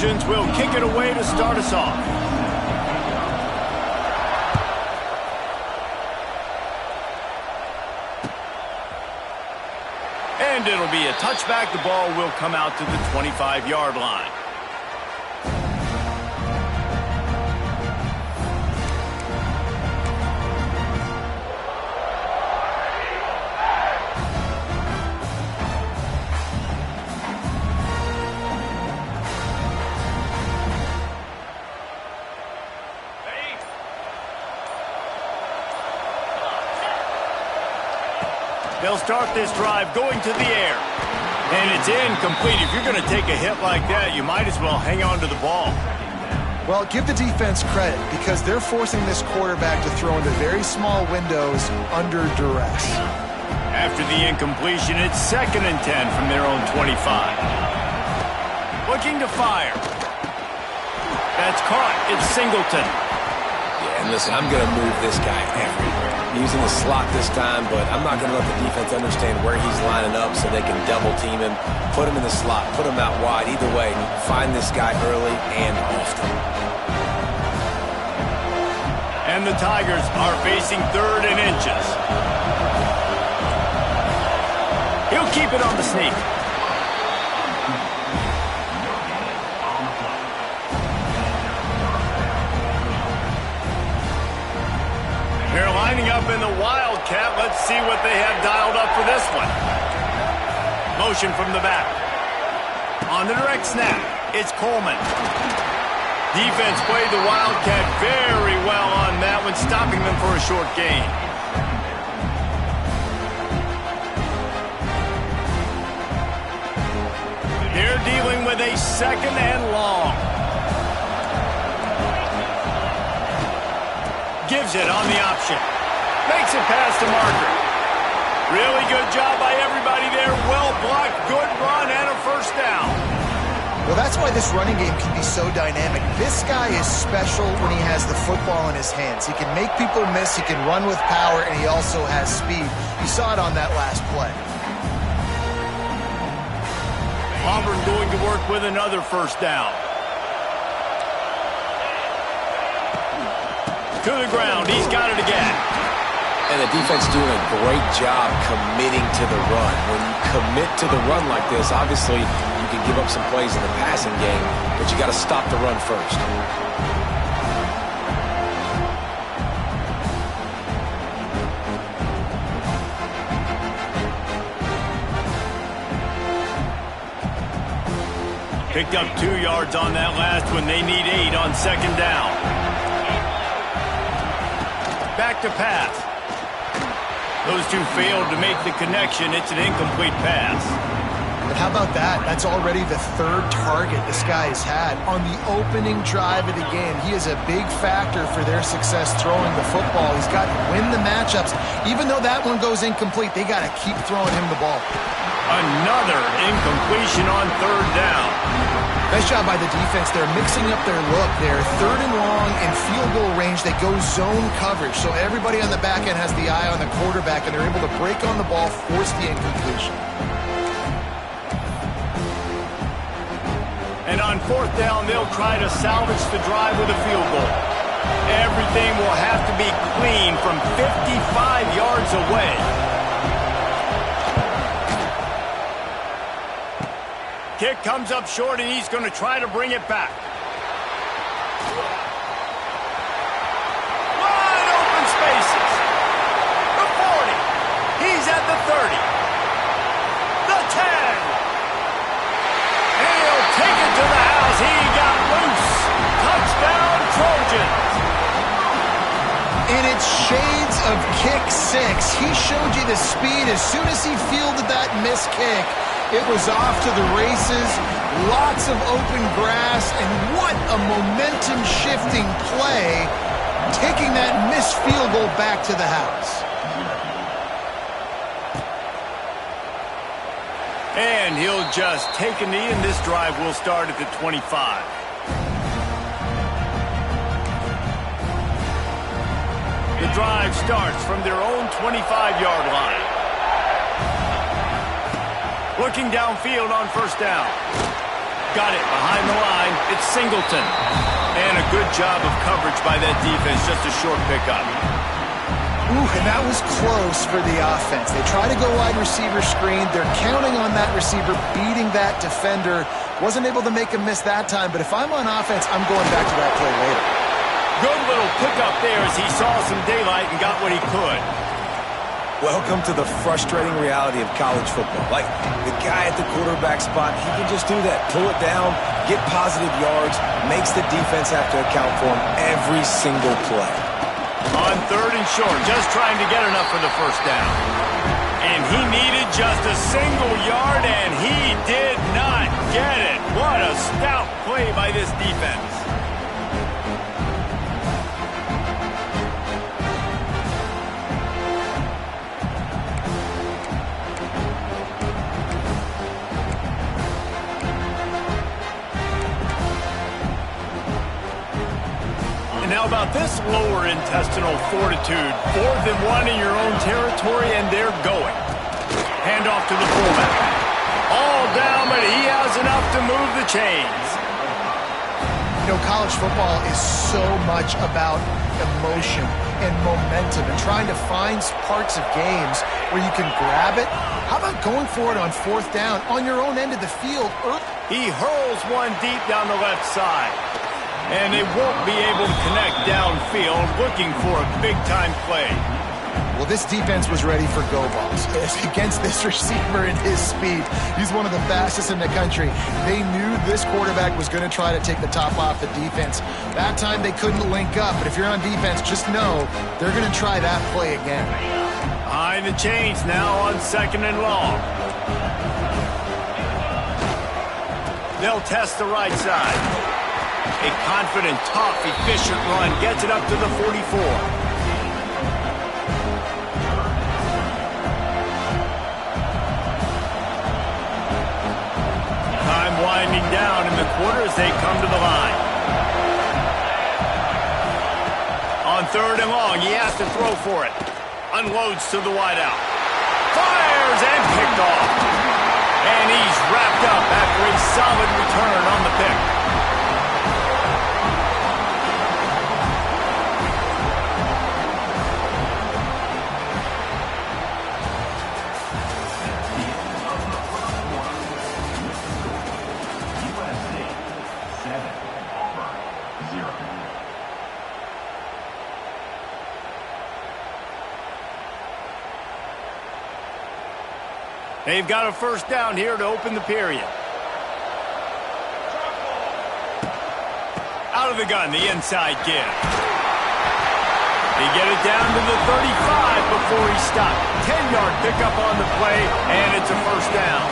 Trojans will kick it away to start us off. And it'll be a touchback. The ball will come out to the 25-yard line. They'll start this drive going to the air. And it's incomplete. If you're going to take a hit like that, you might as well hang on to the ball. Well, give the defense credit because they're forcing this quarterback to throw into very small windows under duress. After the incompletion, it's 2nd and 10 from their own 25. Looking to fire. That's caught. It's Singleton. Yeah, and listen, I'm going to move this guy everywhere. Using the slot this time, but I'm not going to let the defense understand where he's lining up so they can double team him, put him in the slot, put him out wide. Either way, find this guy early and often. And the Tigers are facing 3rd and inches. He'll keep it on the sneak. They're lining up in the Wildcat. Let's see what they have dialed up for this one. Motion from the back. On the direct snap, it's Coleman. Defense played the Wildcat very well on that one, stopping them for a short gain. They're dealing with a 2nd and long. Gives it on the option. Makes it past the marker. Really good job by everybody there. Well blocked, good run, and a 1st down. Well, that's why this running game can be so dynamic. This guy is special when he has the football in his hands. He can make people miss, he can run with power, and he also has speed. You saw it on that last play. Auburn going to work with another 1st down. To the ground. He's got it again. And the defense doing a great job committing to the run. When you commit to the run like this, obviously you can give up some plays in the passing game, but you got to stop the run first. Picked up 2 yards on that last one. They need 8 on 2nd down. Back to pass. Those two failed to make the connection. It's an incomplete pass. But how about that? That's already the 3rd target this guy has had on the opening drive of the game. He is a big factor for their success throwing the football. He's got to win the matchups. Even though that one goes incomplete, they got to keep throwing him the ball. Another incompletion on 3rd down. Nice job by the defense. They're mixing up their look. They're 3rd and long in field goal range. They go zone coverage. So everybody on the back end has the eye on the quarterback, and they're able to break on the ball, force the incompletion. And on 4th down, they'll try to salvage the drive with a field goal. Everything will have to be clean from 55 yards away. Kick comes up short, and he's going to try to bring it back. Wide open spaces. The 40. He's at the 30. The 10. And he'll take it to the house. He got loose. Touchdown, Trojans. And it's shades of kick 6. He showed you the speed. As soon as he fielded that missed kick, it was off to the races, lots of open grass, and what a momentum-shifting play, taking that missed field goal back to the house. And he'll just take a knee, and this drive will start at the 25. The drive starts from their own 25-yard line. Looking downfield on 1st down. Got it behind the line. It's Singleton. And a good job of coverage by that defense, just a short pickup. Ooh, and that was close for the offense. They try to go wide receiver screen. They're counting on that receiver beating that defender. Wasn't able to make a miss that time, but if I'm on offense, I'm going back to that play later. Good little pickup there as he saw some daylight and got what he could. Welcome to the frustrating reality of college football. Like, the guy at the quarterback spot, he can just do that. Pull it down, get positive yards, makes the defense have to account for him every single play. On 3rd and short, just trying to get enough for the first down. And he needed just a single yard, and he did not get it. What a stout play by this defense. Now about this lower intestinal fortitude. 4th and 1 in your own territory, and they're going. Hand off to the fullback. All down, but he has enough to move the chains. You know, college football is so much about emotion and momentum and trying to find parts of games where you can grab it. How about going for it on 4th down on your own end of the field? He hurls one deep down the left side. And they won't be able to connect downfield, looking for a big-time play. Well, this defense was ready for go balls against this receiver and his speed. He's one of the fastest in the country. They knew this quarterback was going to try to take the top off the defense. That time they couldn't link up, but if you're on defense, just know they're going to try that play again. Behind the chains now on 2nd and long. They'll test the right side. A confident, tough, efficient run gets it up to the 44. Time winding down in the quarter as they come to the line. On 3rd and long, he has to throw for it. Unloads to the wideout. Fires and picked off. And he's wrapped up after a solid return on the pick. They've got a first down here to open the period. Out of the gun, the inside give. They get it down to the 35 before he stopped. 10-yard pickup on the play, and it's a first down.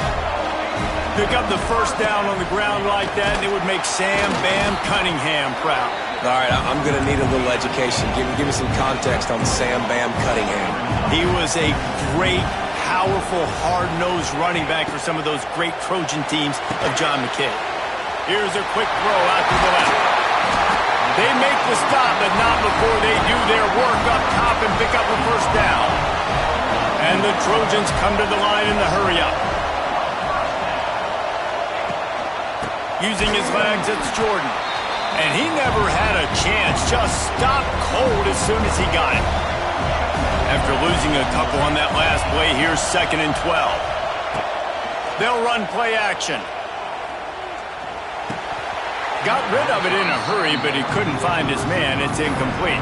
Pick up the first down on the ground like that, and it would make Sam Bam Cunningham proud. All right, I'm going to need a little education. Give me some context on Sam Bam Cunningham. He was a great, powerful, hard-nosed running back for some of those great Trojan teams of John McKay. Here's a quick throw out to the left. They make the stop, but not before they do their work up top and pick up a first down. And the Trojans come to the line in the hurry-up. Using his legs, it's Jordan. And he never had a chance, just stopped cold as soon as he got it. After losing a couple on that last play, here's 2nd and 12. They'll run play action. Got rid of it in a hurry, but he couldn't find his man. It's incomplete.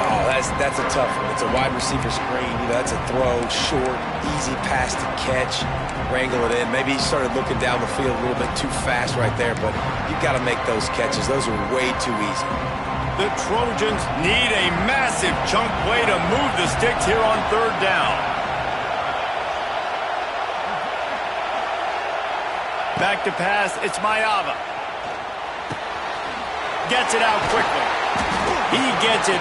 Oh, that's a tough one. It's a wide receiver screen. You know, that's a throw, short, easy pass to catch, wrangle it in. Maybe he started looking down the field a little bit too fast right there, but you've got to make those catches. Those are way too easy. The Trojans need a massive chunk play to move the sticks here on 3rd down. Back to pass, it's Mayava. Gets it out quickly. He gets it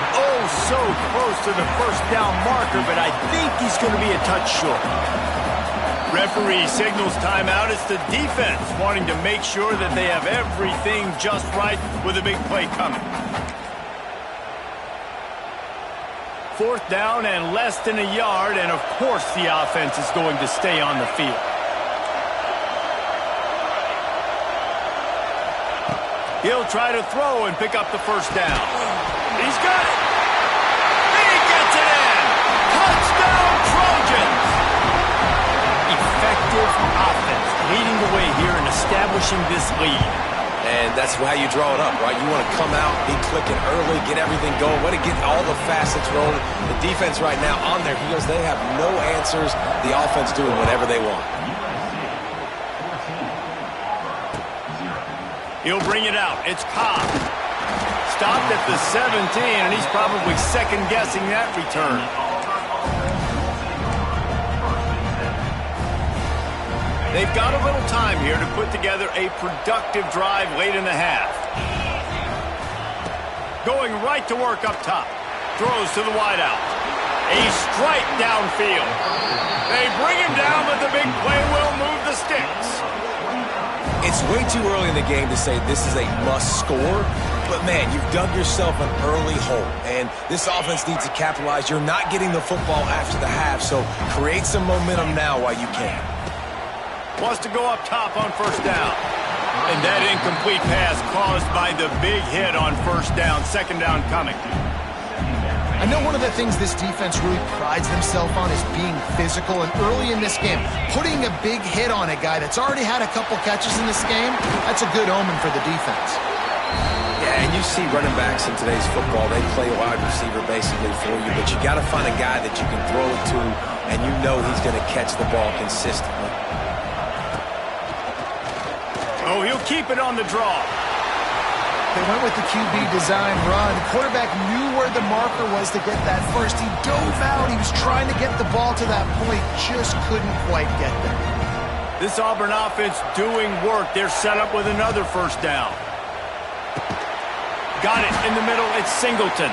so close to the first down marker, but I think he's going to be a touch short. Referee signals timeout. It's the defense wanting to make sure that they have everything just right with a big play coming. 4th down and less than a yard, and of course the offense is going to stay on the field. He'll try to throw and pick up the first down. He's got it. He gets it in. Touchdown, Trojans. Effective offense leading the way here and establishing this lead. And that's how you draw it up, right? You want to come out, be clicking early, get everything going, want to get all the facets rolling. The defense right now on their heels, they have no answers. The offense doing whatever they want. He'll bring it out. It's Cobb. Stopped at the 17, and he's probably second-guessing that return. They've got a little time here to put together a productive drive late in the half. Going right to work up top. Throws to the wideout. A strike downfield. They bring him down, but the big play will move the sticks. It's way too early in the game to say this is a must score, but man, you've dug yourself an early hole, and this offense needs to capitalize. You're not getting the football after the half, so create some momentum now while you can. Wants to go up top on first down. And that incomplete pass caused by the big hit on first down. Second down coming. I know one of the things this defense really prides themselves on is being physical, and early in this game, putting a big hit on a guy that's already had a couple catches in this game, that's a good omen for the defense. Yeah, and you see running backs in today's football, they play wide receiver basically for you, but you got to find a guy that you can throw it to, and you know he's going to catch the ball consistently. Oh, he'll keep it on the draw. They went with the QB design run. The quarterback knew where the marker was to get that first. He dove out. He was trying to get the ball to that point. Just couldn't quite get there. This Auburn offense doing work. They're set up with another first down. Got it in the middle. It's Singleton.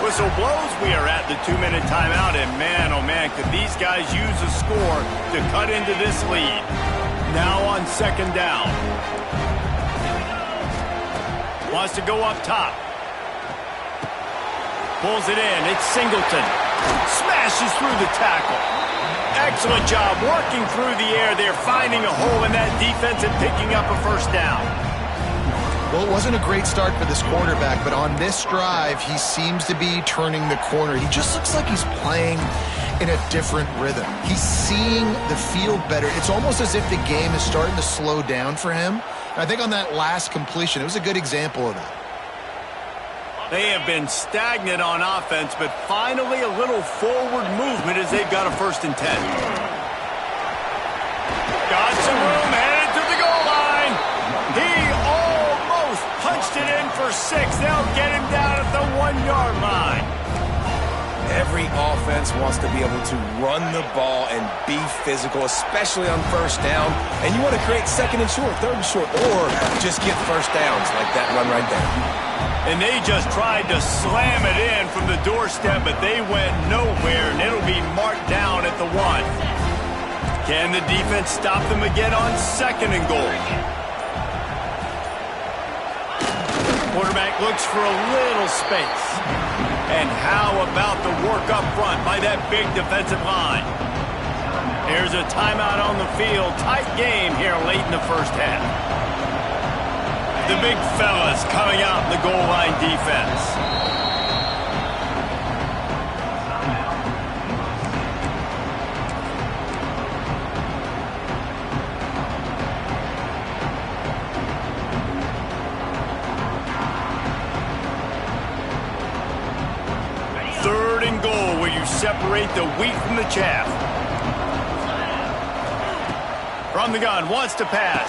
Whistle blows. We are at the 2-minute timeout. And man, oh man, could these guys use a score to cut into this lead. Now on second down. Wants to go up top. Pulls it in. It's Singleton. Smashes through the tackle. Excellent job working through the air. They're finding a hole in that defense and picking up a first down. Well, it wasn't a great start for this quarterback, but on this drive, he seems to be turning the corner. He just looks like he's playing in a different rhythm. He's seeing the field better. It's almost as if the game is starting to slow down for him. And I think on that last completion, it was a good example of that. They have been stagnant on offense, but finally a little forward movement as they've got a 1st and 10. Got some room, headed to the goal line. He almost punched it in for 6. They'll get him down at the 1-yard line. Every offense wants to be able to run the ball and be physical, especially on first down. And you want to create 2nd and short, 3rd and short, or just get first downs like that run right there. And they just tried to slam it in from the doorstep, but they went nowhere, and it'll be marked down at the 1. Can the defense stop them again on 2nd and goal? Quarterback looks for a little space. And how about the work up front by that big defensive line? Here's a timeout on the field. Tight game here late in the first half. The big fellas coming out in the goal line defense. Separate the wheat from the chaff. From the gun, wants to pass.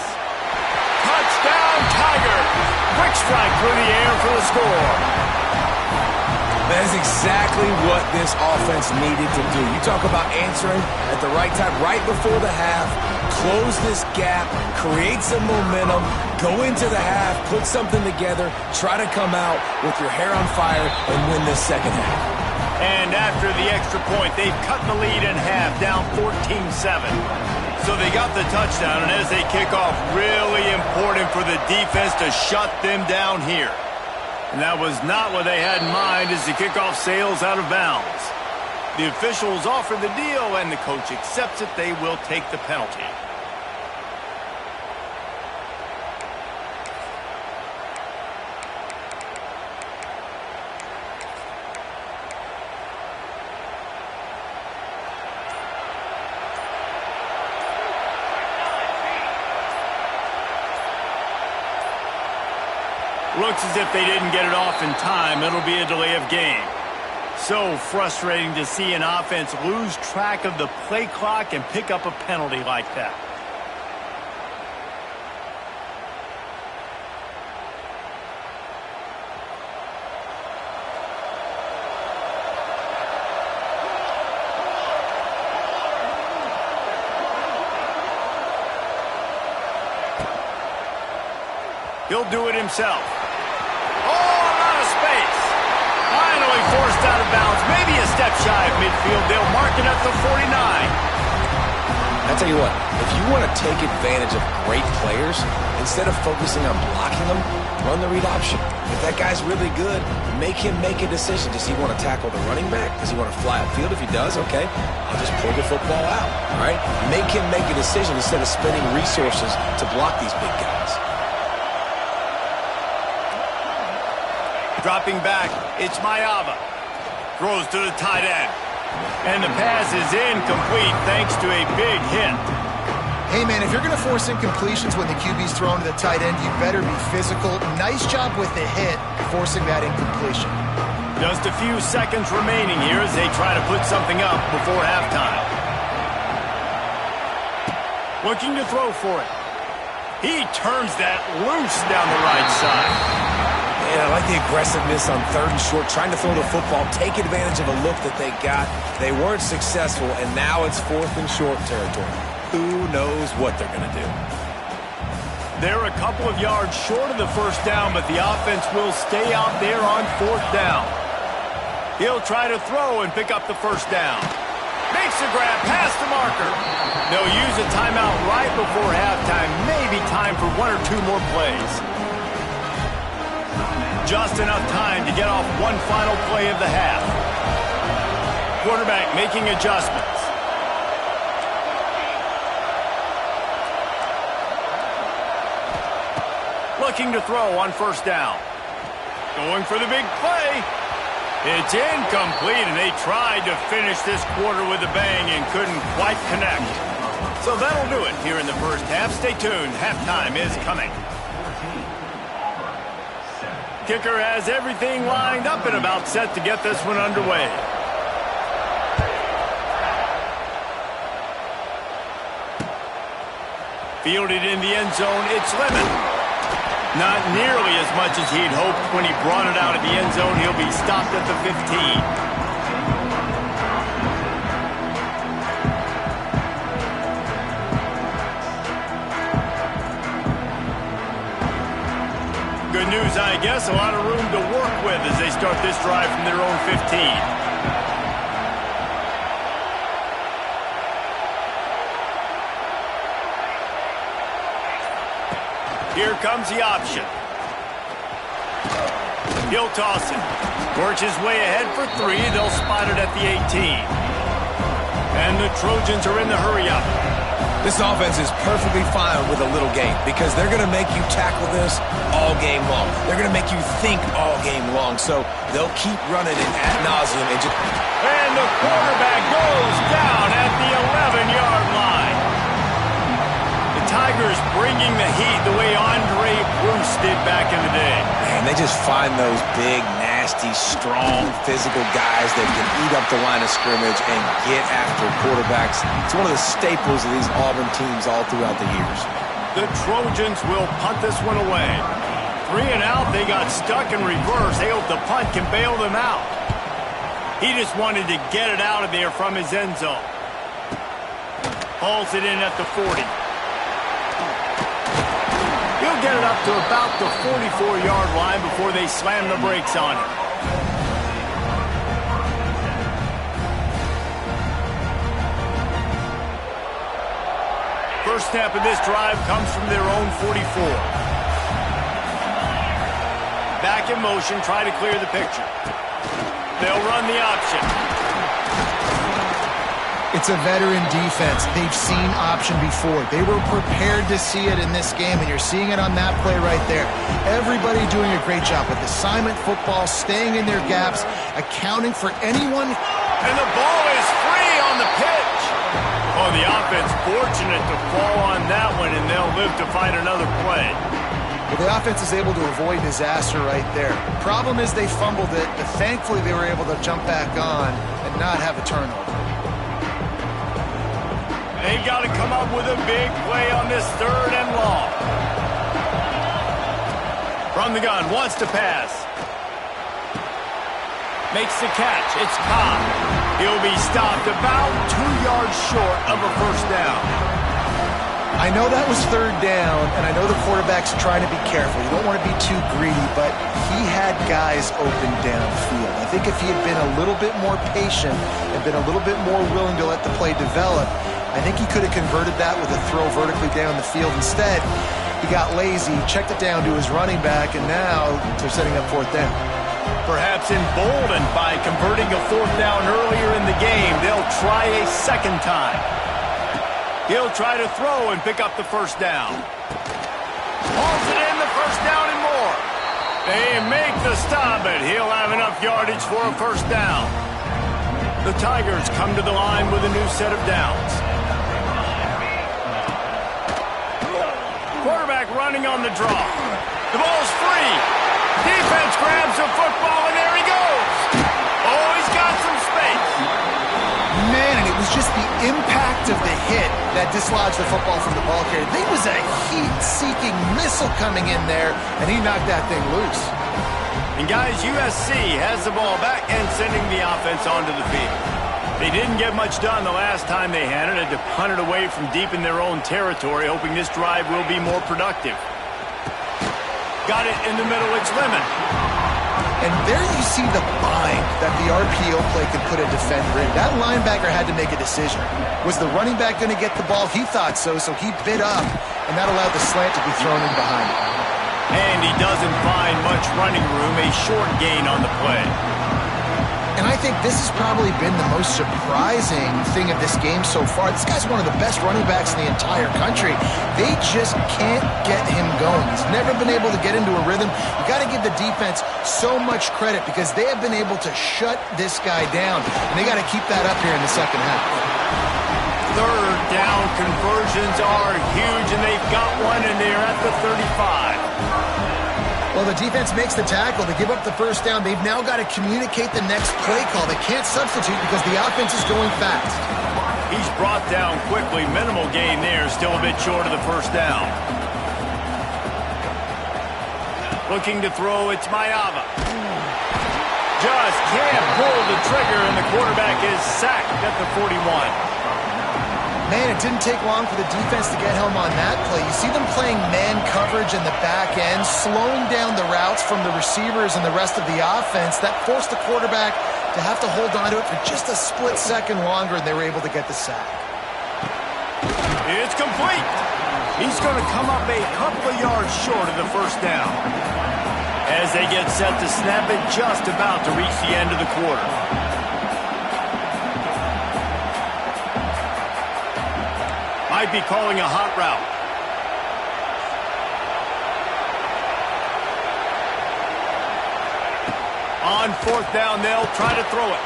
Touchdown, Tiger! Quick strike through the air for the score. That is exactly what this offense needed to do. You talk about answering at the right time, right before the half, close this gap, create some momentum, go into the half, put something together, try to come out with your hair on fire and win this second half. And after the extra point, they've cut the lead in half, down 14-7. So they got the touchdown, and as they kick off, really important for the defense to shut them down here. And that was not what they had in mind as the kickoff sails out of bounds. The officials offer the deal, and the coach accepts it. They will take the penalty. Looks as if they didn't get it off in time. It'll be a delay of game. So frustrating to see an offense lose track of the play clock and pick up a penalty like that. He'll do it himself. Oh, out of space. Finally forced out of bounds. Maybe a step shy of midfield. They'll mark it up to 49. I tell you what, if you want to take advantage of great players, instead of focusing on blocking them, run the read option. If that guy's really good, make him make a decision. Does he want to tackle the running back? Does he want to fly upfield? If he does, okay, I'll just pull the football out, all right? Make him make a decision instead of spending resources to block these big guys. Dropping back, it's Mayava. Throws to the tight end. And the pass is incomplete thanks to a big hit. Hey, man, if you're going to force incompletions when the QB's thrown to the tight end, you better be physical. Nice job with the hit, forcing that incompletion. Just a few seconds remaining here as they try to put something up before halftime. Looking to throw for it. He turns that loose down the right side. Yeah, I like the aggressiveness on 3rd and short, trying to throw the football, take advantage of a look that they got. They weren't successful, and now it's 4th and short territory. Who knows what they're going to do? They're a couple of yards short of the first down, but the offense will stay out there on 4th down. He'll try to throw and pick up the first down. Makes a grab past the marker. They'll use a timeout right before halftime. Maybe time for 1 or 2 more plays. Just enough time to get off one final play of the half. Quarterback making adjustments. Looking to throw on 1st down. Going for the big play. It's incomplete, and they tried to finish this quarter with a bang and couldn't quite connect. So that'll do it here in the first half. Stay tuned. Halftime is coming. Kicker has everything lined up and about set to get this one underway. Fielded in the end zone, it's Lemon. Not nearly as much as he'd hoped when he brought it out of the end zone. He'll be stopped at the 15. Good news, I guess. A lot of room to work with as they start this drive from their own 15. Here comes the option. He'll toss it. Works his way ahead for 3. They'll spot it at the 18. And the Trojans are in the hurry-up. This offense is perfectly fine with a little game because they're going to make you tackle this all game long. They're going to make you think all game long. So they'll keep running it ad nauseum. And the quarterback goes down at the 11-yard line. The Tigers bringing the heat the way Andre Bruce did back in the day. Man, they just find those big, nasty, strong, physical guys that can eat up the line of scrimmage and get after quarterbacks. It's one of the staples of these Auburn teams all throughout the years. The Trojans will punt this one away. 3 and out, they got stuck in reverse. They hope the punt can bail them out. He just wanted to get it out of there from his end zone. Hauls it in at the 40. He'll get it up to about the 44-yard line before they slam the brakes on it. First snap of this drive comes from their own 44. Back in motion, try to clear the picture. They'll run the option. It's a veteran defense. They've seen option before. They were prepared to see it in this game, and you're seeing it on that play right there. Everybody doing a great job with assignment football, staying in their gaps, accounting for anyone. And the ball is free on the pitch. Oh, the offense fortunate to fall on that one, and they'll live to find another play. Well, the offense is able to avoid disaster right there. Problem is they fumbled it, but thankfully they were able to jump back on and not have a turnover. They've got to come up with a big play on this 3rd and long. From the gun, wants to pass. Makes the catch. It's Cobb. He'll be stopped about 2 yards short of a first down. I know that was 3rd down, and I know the quarterback's trying to be careful. You don't want to be too greedy, but he had guys open downfield. I think if he had been a little bit more patient and been a little bit more willing to let the play develop, I think he could have converted that with a throw vertically down the field. Instead, he got lazy, checked it down to his running back, and now they're setting up 4th down. Perhaps emboldened by converting a 4th down earlier in the game, they'll try a 2nd time. He'll try to throw and pick up the first down. Hauls it in, the first down and more. They make the stop, but he'll have enough yardage for a first down. The Tigers come to the line with a new set of downs. Quarterback running on the draw. The ball's free. Defense grabs the football, and there he goes. Oh, he's got some space. Man, and it was just the impact of the hit that dislodged the football from the ball carrier. There was a heat-seeking missile coming in there, and he knocked that thing loose. And guys, USC has the ball back and sending the offense onto the field. They didn't get much done the last time they had it. Had to punt it away from deep in their own territory, hoping this drive will be more productive. Got it in the middle, it's Lemon. And there you see the bind that the RPO play can put a defender in. That linebacker had to make a decision. Was the running back going to get the ball? He thought so, so he bid up, and that allowed the slant to be thrown in behind him. And he doesn't find much running room, a short gain on the play. And I think this has probably been the most surprising thing of this game so far. This guy's one of the best running backs in the entire country. They just can't get him going. He's never been able to get into a rhythm. You got to give the defense so much credit because they have been able to shut this guy down. And they got to keep that up here in the second half. 3rd down conversions are huge, and they've got one, and they're at the 35. Well, the defense makes the tackle. They give up the first down. They've now got to communicate the next play call. They can't substitute because the offense is going fast. He's brought down quickly. Minimal gain there. Still a bit short of the first down. Looking to throw, it's Mayava. Just can't pull the trigger, and the quarterback is sacked at the 41. Man, it didn't take long for the defense to get home on that play. You see them playing man coverage in the back end, slowing down the routes from the receivers and the rest of the offense. That forced the quarterback to have to hold on to it for just a split second longer, and they were able to get the sack. It's complete. He's going to come up a couple of yards short of the first down. As they get set to snap it, just about to reach the end of the quarter. Might be calling a hot route. On 4th down, they'll try to throw it.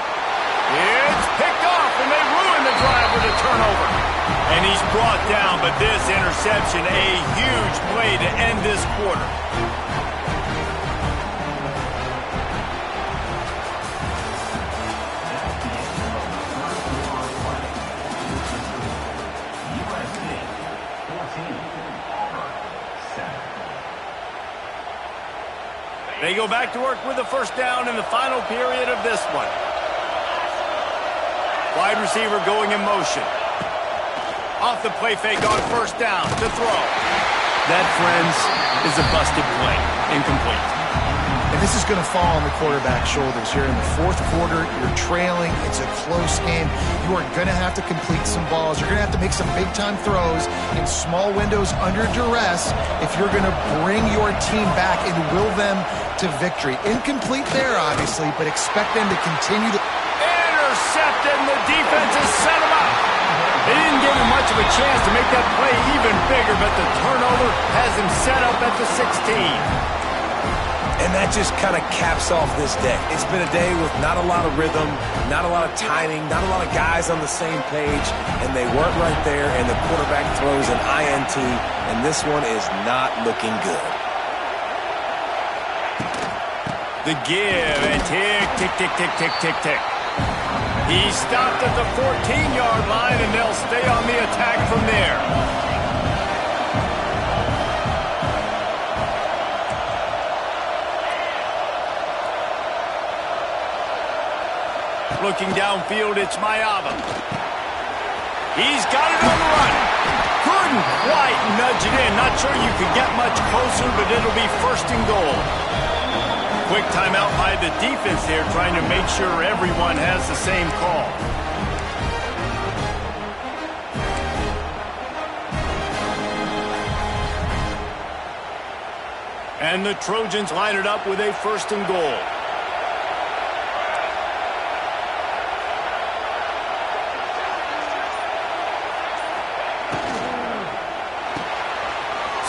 It's picked off, and they ruin the drive with a turnover. And he's brought down, but this interception, a huge play to end this quarter. They go back to work with the first down in the final period of this one. Wide receiver going in motion. Off the play fake on first down to throw. That, friends, is a busted play. Incomplete. And this is going to fall on the quarterback's shoulders here in the 4th quarter. You're trailing. It's a close game. You are going to have to complete some balls. You're going to have to make some big-time throws in small windows under duress if you're going to bring your team back and will them to victory. Incomplete there, obviously, but expect them to continue to... Intercepted, and the defense has set him up. They didn't give him much of a chance to make that play even bigger, but the turnover has him set up at the 16. And that just kind of caps off this day. It's been a day with not a lot of rhythm, not a lot of timing, not a lot of guys on the same page, and they weren't right there, and the quarterback throws an INT, and this one is not looking good. The give, and tick, tick, tick, tick, tick, tick, tick. He stopped at the 14-yard line, and they'll stay on the attack from there. Looking downfield, it's Mayaba. He's got it on the run. Couldn't quite nudge it in. Not sure you could get much closer, but it'll be 1st and goal. Quick timeout by the defense there, trying to make sure everyone has the same call. And the Trojans line it up with a 1st and goal.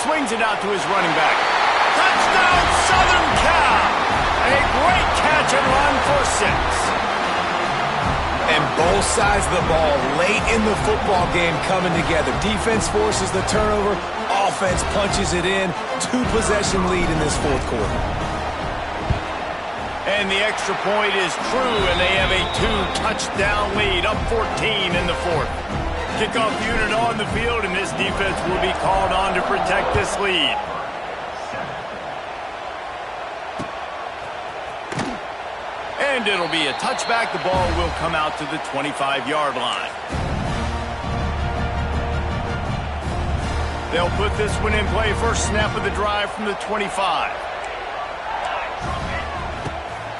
Swings it out to his running back. Touchdown, Southern Cal! A great catch and run for 6. And both sides of the ball late in the football game coming together. Defense forces the turnover. Offense punches it in. 2-possession lead in this 4th quarter. And the extra point is true, and they have a 2-touchdown lead, up 14 in the 4th. Kickoff unit on the field, and this defense will be called on to protect this lead. And it'll be a touchback. The ball will come out to the 25-yard line. They'll put this one in play. First snap of the drive from the 25.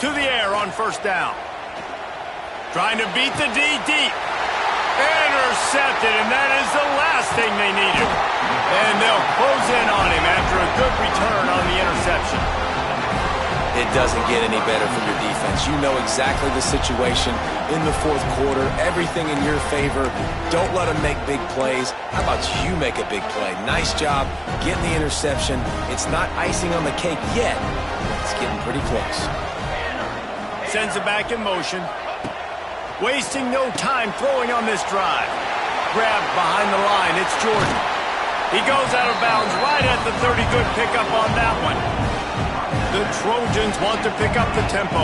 To the air on 1st down. Trying to beat the D deep. Intercepted, and that is the last thing they needed. And they'll close in on him after a good return on the interception. It doesn't get any better for your defense. You know exactly the situation in the 4th quarter. Everything in your favor. Don't let them make big plays. How about you make a big play? Nice job getting the interception. It's not icing on the cake yet. It's getting pretty close. Sends it back in motion. Wasting no time throwing on this drive. Grabbed behind the line. It's Jordan. He goes out of bounds right at the 30. Good pickup on that one. The Trojans want to pick up the tempo.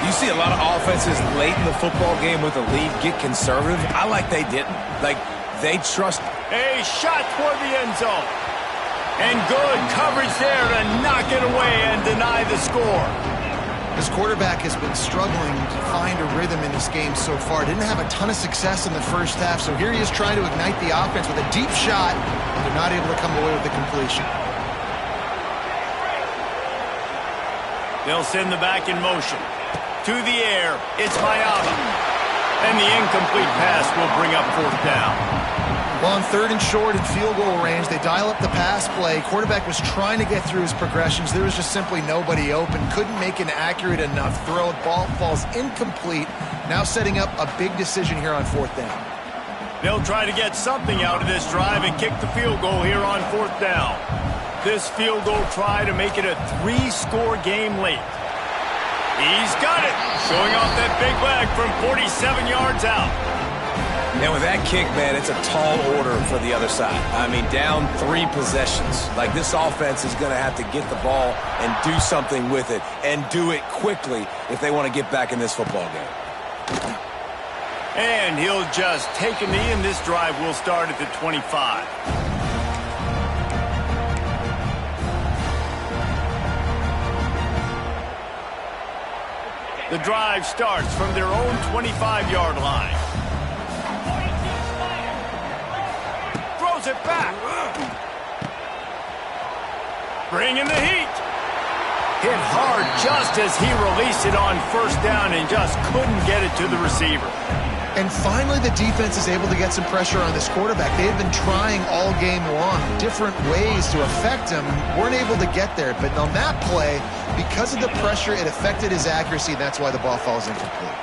You see a lot of offenses late in the football game with a lead get conservative. I like they didn't. Like, they trust. A shot toward the end zone. And good coverage there to knock it away and deny the score. This quarterback has been struggling to find a rhythm in this game so far. Didn't have a ton of success in the 1st half, so here he is trying to ignite the offense with a deep shot. They're not able to come away with the completion. They'll send the back in motion. To the air, it's Mayaba. And the incomplete pass will bring up 4th down. Well, on 3rd and short and field goal range, they dial up the pass play. Quarterback was trying to get through his progressions. There was just simply nobody open. Couldn't make an accurate enough throw. Ball falls incomplete. Now setting up a big decision here on 4th down. They'll try to get something out of this drive and kick the field goal here on 4th down. This field goal try to make it a 3-score game late. He's got it. Showing off that big leg from 47 yards out. And with that kick, man, it's a tall order for the other side. I mean, down 3 possessions. Like, this offense is going to have to get the ball and do something with it, and do it quickly if they want to get back in this football game. And he'll just take a knee, and this drive will start at the 25. The drive starts from their own 25-yard line. Throws it back. Bringing the heat. Hit hard just as he released it on 1st down and just couldn't get it to the receiver. And finally, the defense is able to get some pressure on this quarterback. They had been trying all game long, different ways to affect him. Weren't able to get there. But on that play, because of the pressure, it affected his accuracy. That's why the ball falls incomplete.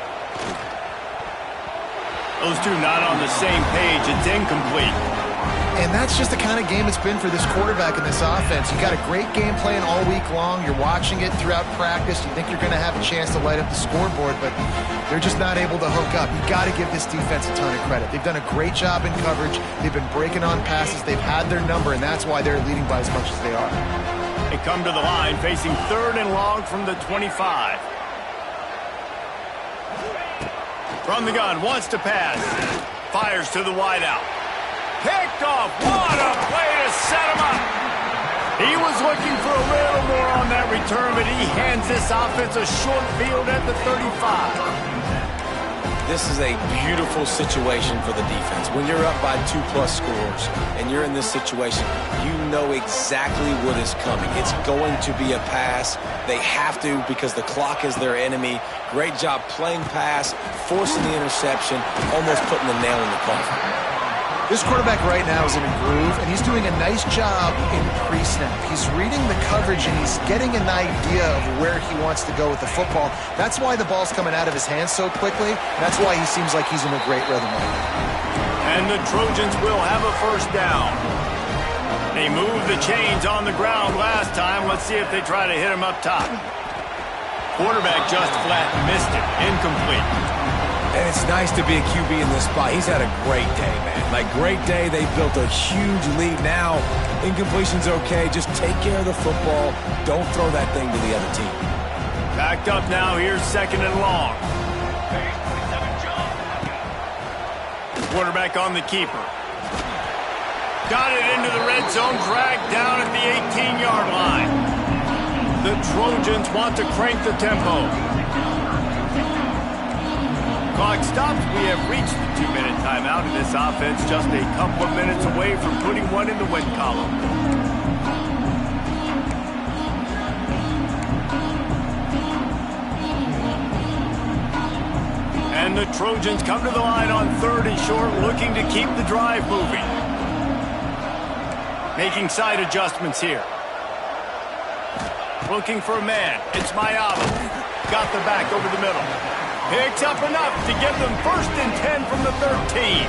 Those two not on the same page. It's incomplete. And that's just the kind of game it's been for this quarterback in this offense. You got a great game plan all week long. You're watching it throughout practice. You think you're going to have a chance to light up the scoreboard, but they're just not able to hook up. You got to give this defense a ton of credit. They've done a great job in coverage. They've been breaking on passes. They've had their number, and that's why they're leading by as much as they are. They come to the line facing 3rd and long from the 25. From the gun, wants to pass. Fires to the wideout. Picked off. What a play to set him up. He was looking for a little more on that return, but he hands this offense a short field at the 35. This is a beautiful situation for the defense. When you're up by 2+ scores and you're in this situation, you know exactly what is coming. It's going to be a pass. They have to because the clock is their enemy. Great job playing pass, forcing the interception, almost putting the nail in the coffin. This quarterback right now is in a groove, and he's doing a nice job in pre-snap. He's reading the coverage, and he's getting an idea of where he wants to go with the football. That's why the ball's coming out of his hands so quickly. That's why he seems like he's in a great rhythm right now. And the Trojans will have a 1st down. They moved the chains on the ground last time. Let's see if they try to hit him up top. Quarterback just flat missed it. Incomplete. And it's nice to be a QB in this spot. He's had a great day, man. Like, great day. They built a huge lead. Now, incompletion's okay. Just take care of the football. Don't throw that thing to the other team. Backed up now. Here's 2nd and long. Quarterback on the keeper. Got it into the red zone. Dragged down at the 18-yard line. The Trojans want to crank the tempo. Clock stops. We have reached the 2-minute timeout, and this offense just a couple of minutes away from putting one in the win column. And the Trojans come to the line on 3rd and short, looking to keep the drive moving. Making side adjustments here. Looking for a man. It's Mayaba. Got the back over the middle. Picks up enough to give them 1st and 10 from the 13.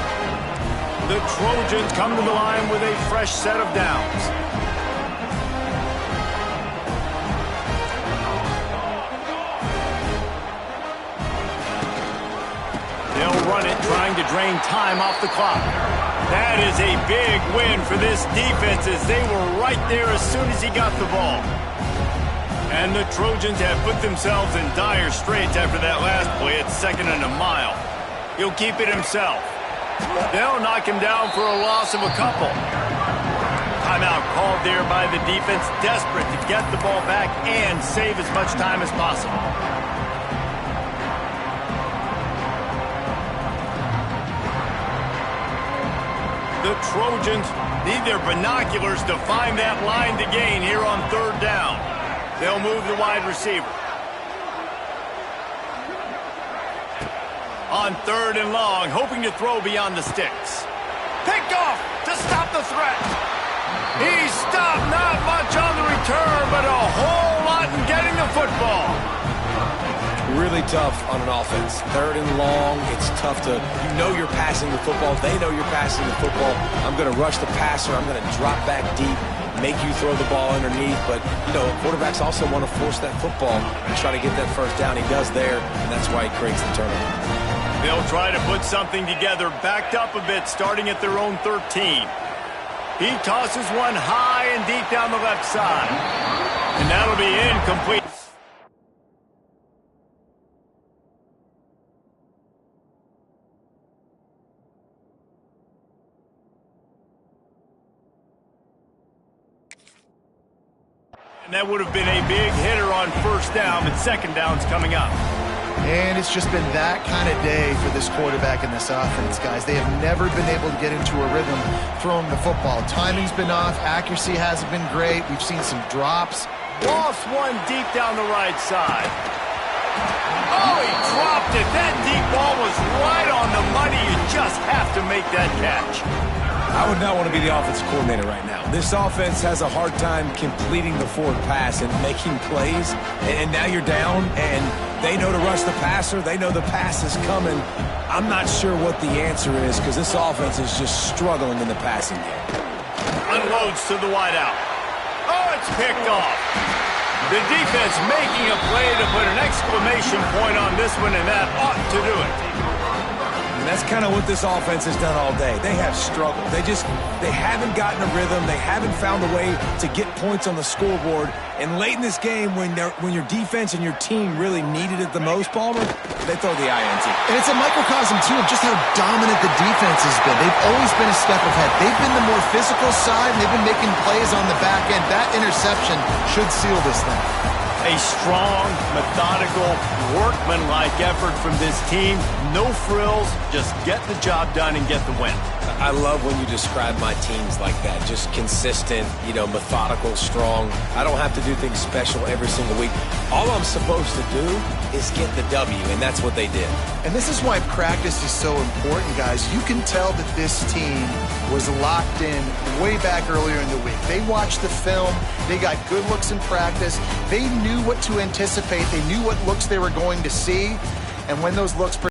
The Trojans come to the line with a fresh set of downs. They'll run it, trying to drain time off the clock. That is a big win for this defense as they were right there as soon as he got the ball. And the Trojans have put themselves in dire straits after that last play. It's 2nd and a mile. He'll keep it himself. They'll knock him down for a loss of a couple. Timeout called there by the defense, desperate to get the ball back and save as much time as possible. The Trojans need their binoculars to find that line to gain here on 3rd down. They'll move the wide receiver. On 3rd and long, hoping to throw beyond the sticks. Picked off to stop the threat. He stopped, not much on the return, but a whole lot in getting the football. Really tough on an offense. 3rd and long, it's tough to, you know you're passing the football. They know you're passing the football. I'm going to rush the passer. I'm going to drop back deep, make you throw the ball underneath. But, you know, quarterbacks also want to force that football and try to get that 1st down. He does there, and that's why he creates the turnover. They'll try to put something together, backed up a bit, starting at their own 13. He tosses one high and deep down the left side. And that'll be incomplete. And that would have been a big hitter on 1st down, but 2nd down's coming up. And it's just been that kind of day for this quarterback and this offense, guys. They have never been able to get into a rhythm throwing the football. Timing's been off. Accuracy hasn't been great. We've seen some drops. Lost one deep down the right side. Oh, he dropped it. That deep ball was right on the money. You just have to make that catch. I would not want to be the offensive coordinator right now. This offense has a hard time completing the forward pass and making plays. And now you're down, and they know to rush the passer. They know the pass is coming. I'm not sure what the answer is because this offense is just struggling in the passing game. Unloads to the wideout. Oh, it's picked off. The defense making a play to put an exclamation point on this one, and that ought to do it. that's kind of what this offense has done all day. They have struggled. They haven't gotten a rhythm. They haven't found a way to get points on the scoreboard. And late in this game, when your defense and your team really needed it the most, Palmer, they throw the INT. And it's a microcosm, too, of just how dominant the defense has been. They've always been a step ahead. They've been the more physical side, and they've been making plays on the back end. That interception should seal this thing. A strong, methodical, workmanlike effort from this team. No frills, just get the job done and get the win. I love when you describe my teams like that. Just consistent, methodical, strong. I don't have to do things special every single week. All I'm supposed to do is get the W, and that's what they did. And this is why practice is so important, guys. You can tell that this team was locked in way back earlier in the week. They watched the film. They got good looks in practice. They knew what to anticipate. They knew what looks they were going to see. And when those looks